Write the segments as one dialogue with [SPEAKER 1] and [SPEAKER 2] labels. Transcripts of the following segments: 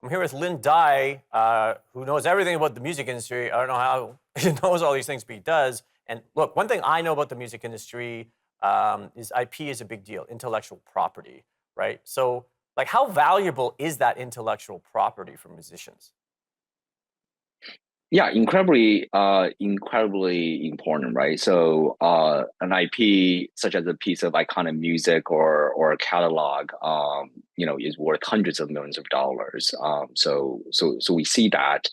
[SPEAKER 1] I'm here with Lin Dai, who knows everything about the music industry. I don't know how he knows all these things, but he does. And look, one thing I know about the music industry is IP is a big deal, intellectual property, right? So, like, how valuable is that intellectual property for musicians?
[SPEAKER 2] Yeah, incredibly important, right? So, an IP such as a piece of iconic music or a catalog, is worth hundreds of millions of dollars. So we see that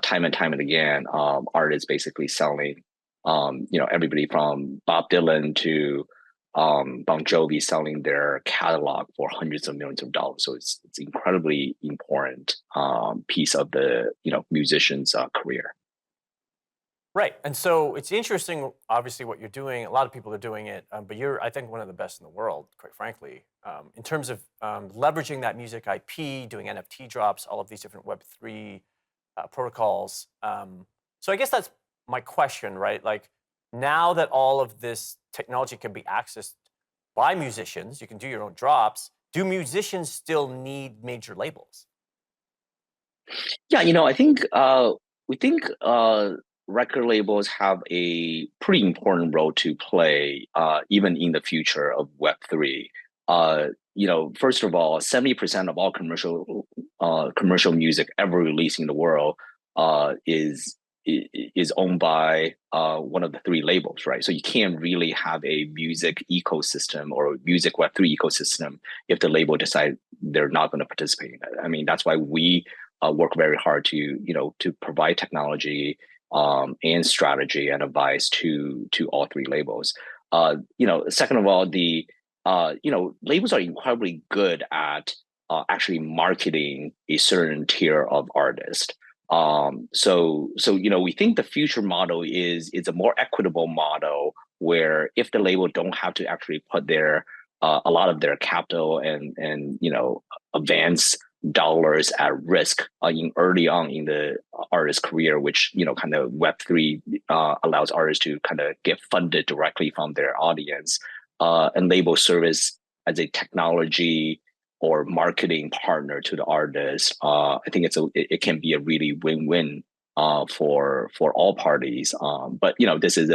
[SPEAKER 2] time and time and again, artists basically selling, everybody from Bob Dylan to Bon Jovi selling their catalog for hundreds of millions of dollars. So it's incredibly important piece of the musician's career.
[SPEAKER 1] Right. And so it's interesting, obviously, what you're doing. A lot of people are doing it, but you're, I think, one of the best in the world, quite frankly, in terms of leveraging that music IP, doing NFT drops, all of these different Web3 protocols. So I guess that's my question, right? Like, now that all of this technology can be accessed by musicians, you can do your own drops. Do musicians still need major labels?
[SPEAKER 2] Yeah, I think we think record labels have a pretty important role to play, even in the future of Web3. First of all, 70% of all commercial music ever released in the world is owned by one of the three labels, right? So you can't really have a music ecosystem or a music Web3 ecosystem if the label decide they're not going to participate in it. I mean, that's why we work very hard to provide technology and strategy and advice to all three labels. Second of all, the labels are incredibly good at actually marketing a certain tier of artists. We think the future model is a more equitable model where if the label don't have to actually put their a lot of their capital and advance dollars at risk in early on in the artist career, which kind of Web3 allows artists to kind of get funded directly from their audience, and label service as a technology or marketing partner to the artist. I think it can be a really win-win for all parties. But this is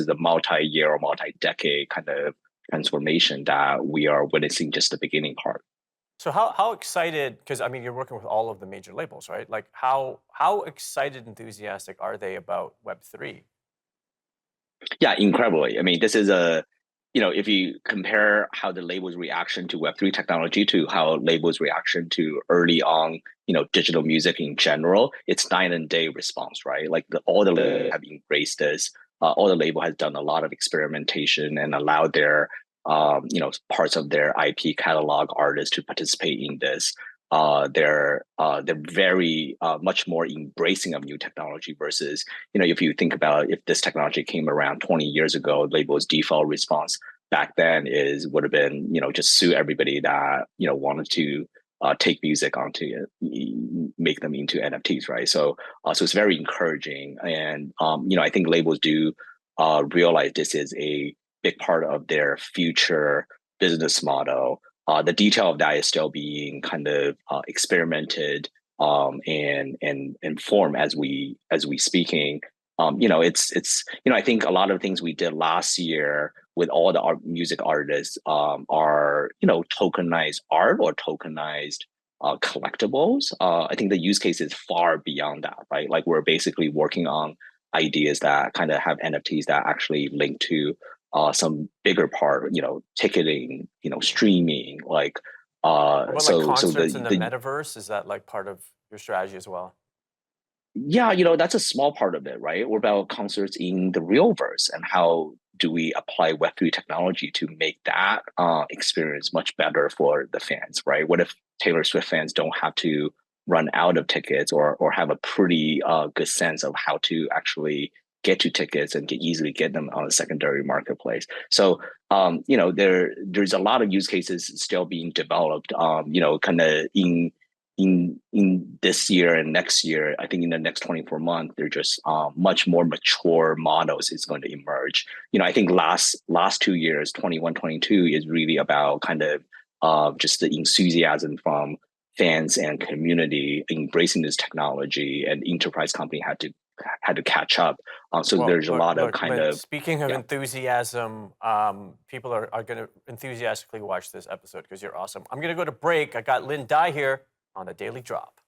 [SPEAKER 2] a multi-year or multi-decade kind of transformation that we are witnessing just the beginning part.
[SPEAKER 1] So how excited? Because I mean, you're working with all of the major labels, right? Like how excited, enthusiastic are they about Web3?
[SPEAKER 2] Yeah, incredibly. I mean, this is if you compare how the labels reaction to Web3 technology to how labels reaction to early on, digital music in general, it's night and day response, right? Like all the labels have embraced this. All the label has done a lot of experimentation and allowed their, parts of their IP catalog artists to participate in this. They're very much more embracing of new technology versus if you think about if this technology came around 20 years ago, label's default response back then is would have been just sue everybody that wanted to take music onto it, make them into NFTs, right? So it's very encouraging, and I think labels do realize this is a big part of their future business model. The detail of that is still being kind of experimented and formed as we speaking. I think a lot of things we did last year with all the music artists are tokenized art or tokenized collectibles. I think the use case is far beyond that, right? Like we're basically working on ideas that kind of have NFTs that actually link to some bigger part, ticketing, streaming, like
[SPEAKER 1] What about like
[SPEAKER 2] so
[SPEAKER 1] concerts in
[SPEAKER 2] the
[SPEAKER 1] the metaverse? Is that like part of your strategy as well?
[SPEAKER 2] yeah, that's a small part of it, right? What about concerts in the real verse and how do we apply Web3 technology to make that experience much better for the fans, right? What if Taylor Swift fans don't have to run out of tickets or have a pretty good sense of how to actually get to tickets and easily get them on a secondary marketplace? So, there's a lot of use cases still being developed, kind of in this year and next year. I think in the next 24 months, they're just much more mature models is going to emerge. I think last 2 years, 21, 22 is really about kind of just the enthusiasm from fans and community embracing this technology, and enterprise company had to catch up. So
[SPEAKER 1] Well,
[SPEAKER 2] there's a lot of kind
[SPEAKER 1] Lin,
[SPEAKER 2] of
[SPEAKER 1] speaking of
[SPEAKER 2] yeah.
[SPEAKER 1] enthusiasm, people are going to enthusiastically watch this episode because you're awesome. I'm going to go to break. I got Lin Dai here on the Daily Drop.